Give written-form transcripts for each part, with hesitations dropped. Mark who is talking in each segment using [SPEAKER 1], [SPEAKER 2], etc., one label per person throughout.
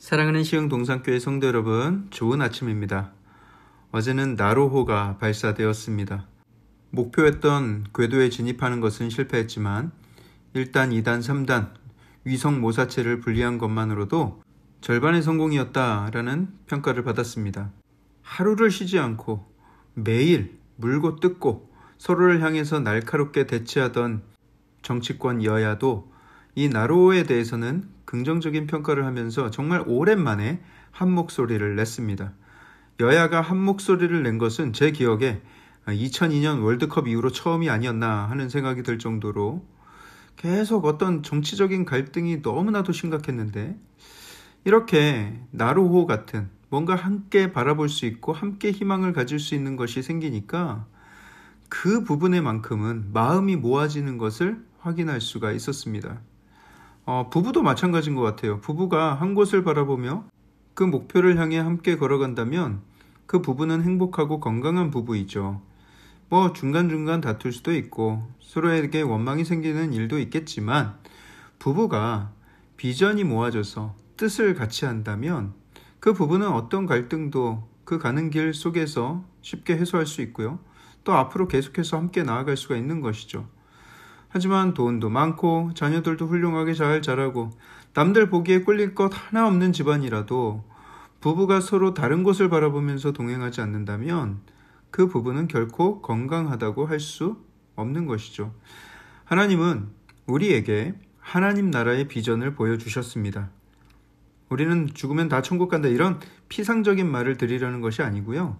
[SPEAKER 1] 사랑하는 시흥동산교회 성도 여러분, 좋은 아침입니다. 어제는 나로호가 발사되었습니다. 목표했던 궤도에 진입하는 것은 실패했지만 1단, 2단, 3단 위성 모사체를 분리한 것만으로도 절반의 성공이었다라는 평가를 받았습니다. 하루를 쉬지 않고 매일 물고 뜯고 서로를 향해서 날카롭게 대치하던 정치권 여야도 이 나로호에 대해서는 긍정적인 평가를 하면서 정말 오랜만에 한 목소리를 냈습니다. 여야가 한 목소리를 낸 것은 제 기억에 2002년 월드컵 이후로 처음이 아니었나 하는 생각이 들 정도로 계속 어떤 정치적인 갈등이 너무나도 심각했는데, 이렇게 나로호 같은 뭔가 함께 바라볼 수 있고 함께 희망을 가질 수 있는 것이 생기니까 그 부분에만큼은 마음이 모아지는 것을 확인할 수가 있었습니다. 부부도 마찬가지인 것 같아요. 부부가 한 곳을 바라보며 그 목표를 향해 함께 걸어간다면 그 부부는 행복하고 건강한 부부이죠. 중간중간 다툴 수도 있고 서로에게 원망이 생기는 일도 있겠지만, 부부가 비전이 모아져서 뜻을 같이 한다면 그 부부는 어떤 갈등도 그 가는 길 속에서 쉽게 해소할 수 있고요. 또 앞으로 계속해서 함께 나아갈 수가 있는 것이죠. 하지만 돈도 많고 자녀들도 훌륭하게 잘 자라고 남들 보기에 꿀릴 것 하나 없는 집안이라도 부부가 서로 다른 곳을 바라보면서 동행하지 않는다면 그 부부는 결코 건강하다고 할 수 없는 것이죠. 하나님은 우리에게 하나님 나라의 비전을 보여주셨습니다. 우리는 죽으면 다 천국 간다, 이런 피상적인 말을 드리려는 것이 아니고요.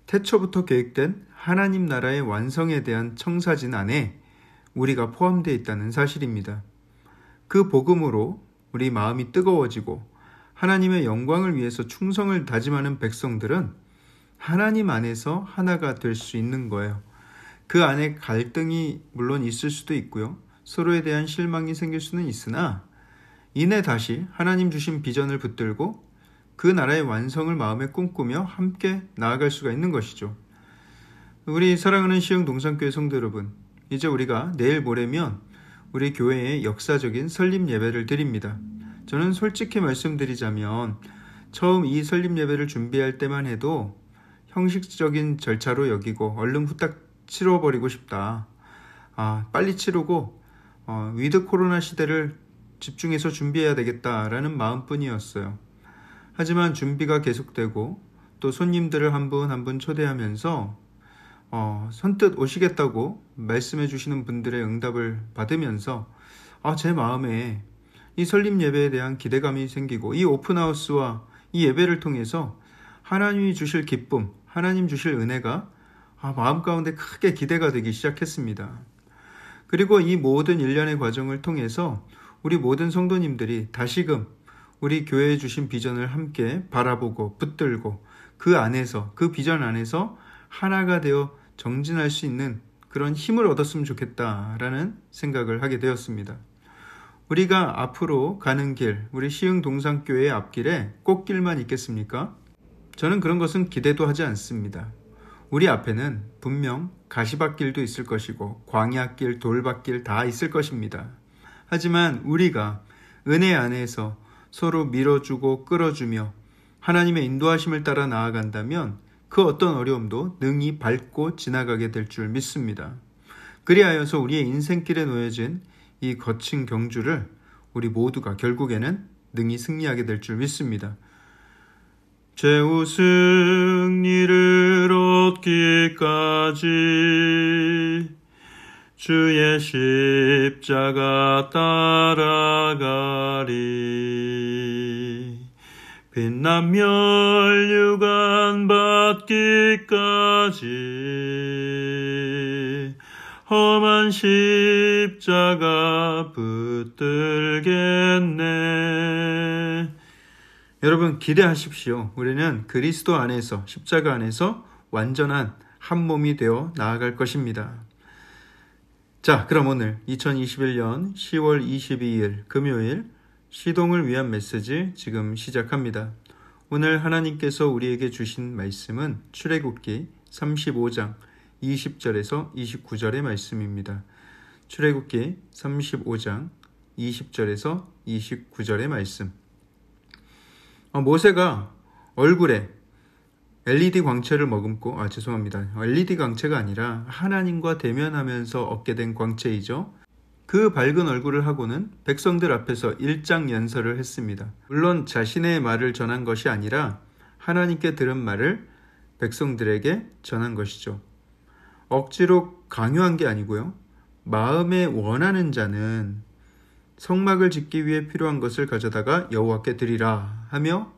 [SPEAKER 1] 태초부터 계획된 하나님 나라의 완성에 대한 청사진 안에 우리가 포함되어 있다는 사실입니다. 그 복음으로 우리 마음이 뜨거워지고 하나님의 영광을 위해서 충성을 다짐하는 백성들은 하나님 안에서 하나가 될 수 있는 거예요. 그 안에 갈등이 물론 있을 수도 있고요. 서로에 대한 실망이 생길 수는 있으나 이내 다시 하나님 주신 비전을 붙들고 그 나라의 완성을 마음에 꿈꾸며 함께 나아갈 수가 있는 것이죠. 우리 사랑하는 시흥동산교회 성도 여러분, 이제 우리가 내일 모레면 우리 교회에 역사적인 설립 예배를 드립니다. 저는 솔직히 말씀드리자면 처음 이 설립 예배를 준비할 때만 해도 형식적인 절차로 여기고 얼른 후딱 치러버리고 싶다. 빨리 치르고 위드 코로나 시대를 집중해서 준비해야 되겠다라는 마음뿐이었어요. 하지만 준비가 계속되고 또 손님들을 한 분 한 분 초대하면서 선뜻 오시겠다고 말씀해 주시는 분들의 응답을 받으면서 제 마음에 이 설립 예배에 대한 기대감이 생기고, 이 오픈하우스와 이 예배를 통해서 하나님이 주실 기쁨, 하나님 주실 은혜가 마음 가운데 크게 기대가 되기 시작했습니다. 그리고 이 모든 일련의 과정을 통해서 우리 모든 성도님들이 다시금 우리 교회에 주신 비전을 함께 바라보고 붙들고 그 안에서, 그 비전 안에서 하나가 되어 정진할 수 있는 그런 힘을 얻었으면 좋겠다라는 생각을 하게 되었습니다. 우리가 앞으로 가는 길, 우리 시흥동산교회의 앞길에 꽃길만 있겠습니까? 저는 그런 것은 기대도 하지 않습니다. 우리 앞에는 분명 가시밭길도 있을 것이고 광야길, 돌밭길 다 있을 것입니다. 하지만 우리가 은혜 안에서 서로 밀어주고 끌어주며 하나님의 인도하심을 따라 나아간다면 그 어떤 어려움도 능히 밟고 지나가게 될 줄 믿습니다. 그리하여서 우리의 인생길에 놓여진 이 거친 경주를 우리 모두가 결국에는 능히 승리하게 될 줄 믿습니다. 최후 승리를 얻기까지 주의 십자가 따라가리. 빛난 멸류관 받기까지 험한 십자가 붙들겠네. 여러분 기대하십시오. 우리는 그리스도 안에서, 십자가 안에서 완전한 한 몸이 되어 나아갈 것입니다. 자, 그럼 오늘 2021년 10월 22일 금요일 시동을 위한 메시지 지금 시작합니다. 오늘 하나님께서 우리에게 주신 말씀은 출애굽기 35장 20절에서 29절의 말씀입니다. 출애굽기 35장 20절에서 29절의 말씀. 모세가 얼굴에 LED 광채를 머금고, 죄송합니다. LED 광채가 아니라 하나님과 대면하면서 얻게 된 광채이죠. 그 밝은 얼굴을 하고는 백성들 앞에서 일장연설을 했습니다. 물론 자신의 말을 전한 것이 아니라 하나님께 들은 말을 백성들에게 전한 것이죠. 억지로 강요한 게 아니고요. 마음에 원하는 자는 성막을 짓기 위해 필요한 것을 가져다가 여호와께 드리라 하며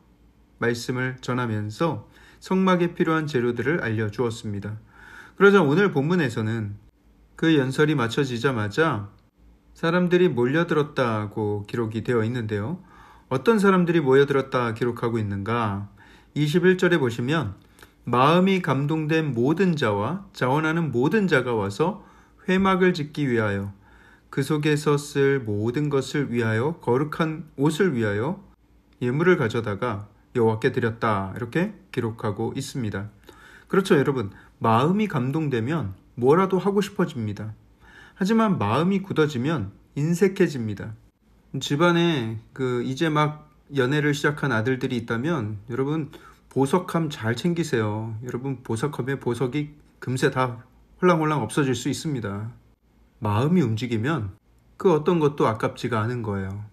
[SPEAKER 1] 말씀을 전하면서 성막에 필요한 재료들을 알려주었습니다. 그러자 오늘 본문에서는 그 연설이 마쳐지자마자 사람들이 몰려들었다고 기록이 되어 있는데요. 어떤 사람들이 모여들었다 기록하고 있는가? 21절에 보시면 마음이 감동된 모든 자와 자원하는 모든 자가 와서 회막을 짓기 위하여 그 속에서 쓸 모든 것을 위하여 거룩한 옷을 위하여 예물을 가져다가 여호와께 드렸다, 이렇게 기록하고 있습니다. 그렇죠, 여러분. 마음이 감동되면 뭐라도 하고 싶어집니다. 하지만 마음이 굳어지면 인색해집니다. 집안에 이제 막 연애를 시작한 아들들이 있다면 여러분 보석함 잘 챙기세요. 여러분 보석함에 보석이 금세 다 홀랑홀랑 없어질 수 있습니다. 마음이 움직이면 그 어떤 것도 아깝지가 않은 거예요.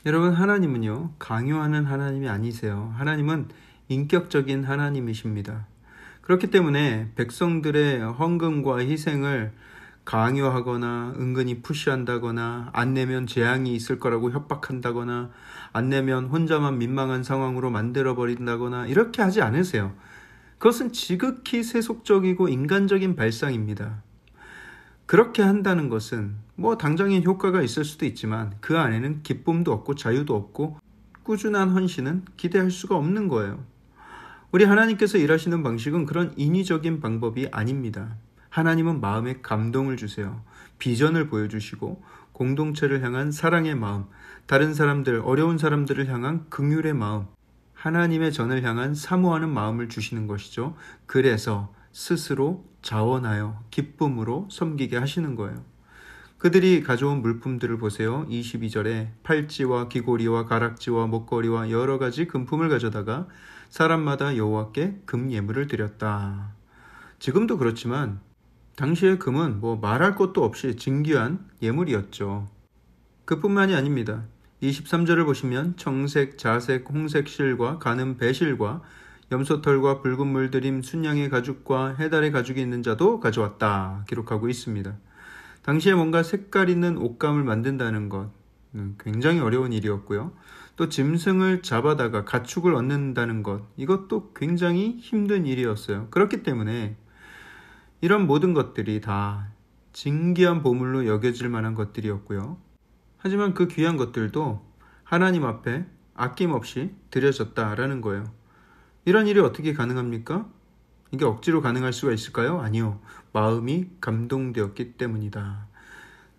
[SPEAKER 1] 여러분, 하나님은요, 강요하는 하나님이 아니세요. 하나님은 인격적인 하나님이십니다. 그렇기 때문에 백성들의 헌금과 희생을 강요하거나 은근히 푸시한다거나 안 내면 재앙이 있을 거라고 협박한다거나 안 내면 혼자만 민망한 상황으로 만들어버린다거나 이렇게 하지 않으세요. 그것은 지극히 세속적이고 인간적인 발상입니다. 그렇게 한다는 것은 당장의 효과가 있을 수도 있지만 그 안에는 기쁨도 없고 자유도 없고 꾸준한 헌신은 기대할 수가 없는 거예요. 우리 하나님께서 일하시는 방식은 그런 인위적인 방법이 아닙니다. 하나님은 마음에 감동을 주세요. 비전을 보여주시고 공동체를 향한 사랑의 마음, 다른 사람들, 어려운 사람들을 향한 긍휼의 마음, 하나님의 전을 향한 사모하는 마음을 주시는 것이죠. 그래서 스스로 자원하여 기쁨으로 섬기게 하시는 거예요. 그들이 가져온 물품들을 보세요. 22절에 팔찌와 귀고리와 가락지와 목걸이와 여러 가지 금품을 가져다가 사람마다 여호와께 금 예물을 드렸다. 지금도 그렇지만 당시의 금은 말할 것도 없이 진귀한 예물이었죠. 그뿐만이 아닙니다. 23절을 보시면 청색, 자색, 홍색 실과 가는 배실과 염소털과 붉은 물들임 순양의 가죽과 해달의 가죽이 있는 자도 가져왔다 기록하고 있습니다. 당시에 뭔가 색깔 있는 옷감을 만든다는 것 굉장히 어려운 일이었고요. 또 짐승을 잡아다가 가축을 얻는다는 것, 이것도 굉장히 힘든 일이었어요. 그렇기 때문에 이런 모든 것들이 다 진귀한 보물로 여겨질 만한 것들이었고요. 하지만 그 귀한 것들도 하나님 앞에 아낌없이 드려졌다라는 거예요. 이런 일이 어떻게 가능합니까? 이게 억지로 가능할 수가 있을까요? 아니요. 마음이 감동되었기 때문이다.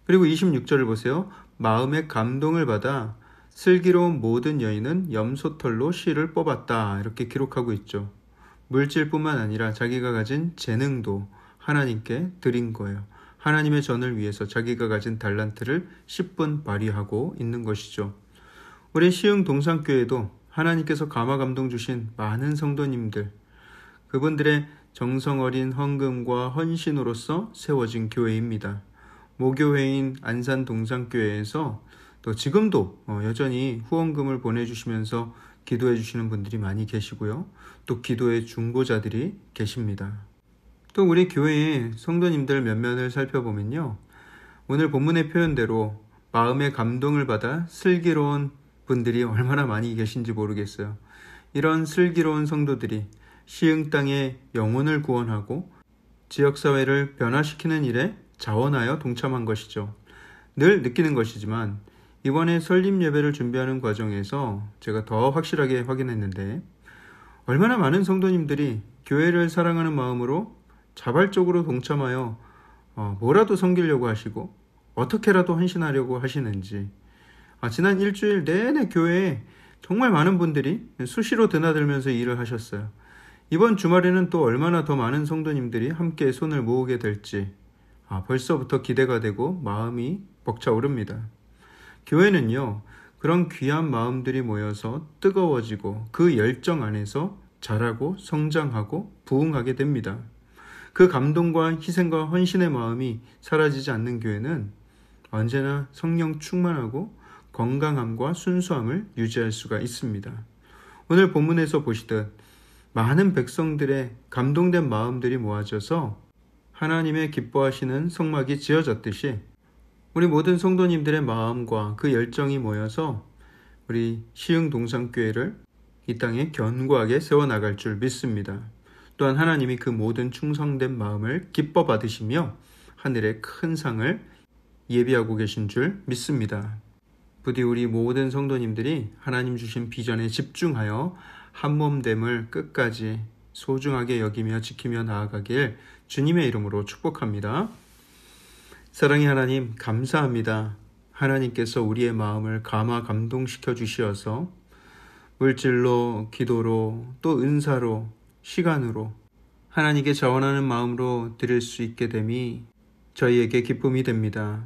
[SPEAKER 1] 그리고 26절을 보세요. 마음의 감동을 받아 슬기로운 모든 여인은 염소털로 실을 뽑았다. 이렇게 기록하고 있죠. 물질뿐만 아니라 자기가 가진 재능도 하나님께 드린 거예요. 하나님의 전을 위해서 자기가 가진 달란트를 10분 발휘하고 있는 것이죠. 우리 시흥 동산교회도 하나님께서 감화 감동 주신 많은 성도님들, 그분들의 정성 어린 헌금과 헌신으로서 세워진 교회입니다. 모교회인 안산 동산교회에서 또 지금도 여전히 후원금을 보내주시면서 기도해 주시는 분들이 많이 계시고요. 또 기도의 중보자들이 계십니다. 또 우리 교회의 성도님들 면면을 살펴보면요. 오늘 본문의 표현대로 마음의 감동을 받아 슬기로운 분들이 얼마나 많이 계신지 모르겠어요. 이런 슬기로운 성도들이 시흥 땅의 영혼을 구원하고 지역사회를 변화시키는 일에 자원하여 동참한 것이죠. 늘 느끼는 것이지만 이번에 설립 예배를 준비하는 과정에서 제가 더 확실하게 확인했는데 얼마나 많은 성도님들이 교회를 사랑하는 마음으로 자발적으로 동참하여 뭐라도 섬기려고 하시고 어떻게라도 헌신하려고 하시는지, 지난 일주일 내내 교회에 정말 많은 분들이 수시로 드나들면서 일을 하셨어요. 이번 주말에는 또 얼마나 더 많은 성도님들이 함께 손을 모으게 될지 벌써부터 기대가 되고 마음이 벅차오릅니다. 교회는요, 그런 귀한 마음들이 모여서 뜨거워지고 그 열정 안에서 자라고 성장하고 부흥하게 됩니다. 그 감동과 희생과 헌신의 마음이 사라지지 않는 교회는 언제나 성령 충만하고 건강함과 순수함을 유지할 수가 있습니다. 오늘 본문에서 보시듯 많은 백성들의 감동된 마음들이 모아져서 하나님의 기뻐하시는 성막이 지어졌듯이 우리 모든 성도님들의 마음과 그 열정이 모여서 우리 시흥동산교회를 이 땅에 견고하게 세워나갈 줄 믿습니다. 또한 하나님이 그 모든 충성된 마음을 기뻐 받으시며 하늘의 큰 상을 예비하고 계신 줄 믿습니다. 부디 우리 모든 성도님들이 하나님 주신 비전에 집중하여 한몸됨을 끝까지 소중하게 여기며 지키며 나아가길 주님의 이름으로 축복합니다. 사랑의 하나님, 감사합니다. 하나님께서 우리의 마음을 감동시켜 주시어서 물질로, 기도로, 또 은사로, 시간으로 하나님께 자원하는 마음으로 드릴 수 있게 됨이 저희에게 기쁨이 됩니다.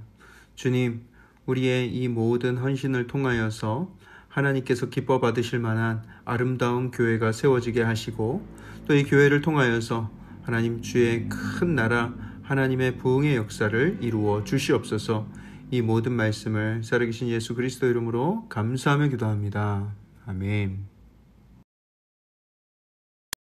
[SPEAKER 1] 주님, 우리의 이 모든 헌신을 통하여서 하나님께서 기뻐 받으실 만한 아름다운 교회가 세워지게 하시고 또 이 교회를 통하여서 하나님 주의 큰 나라 하나님의 부흥의 역사를 이루어 주시옵소서. 이 모든 말씀을 살아계신 예수 그리스도 이름으로 감사하며 기도합니다. 아멘.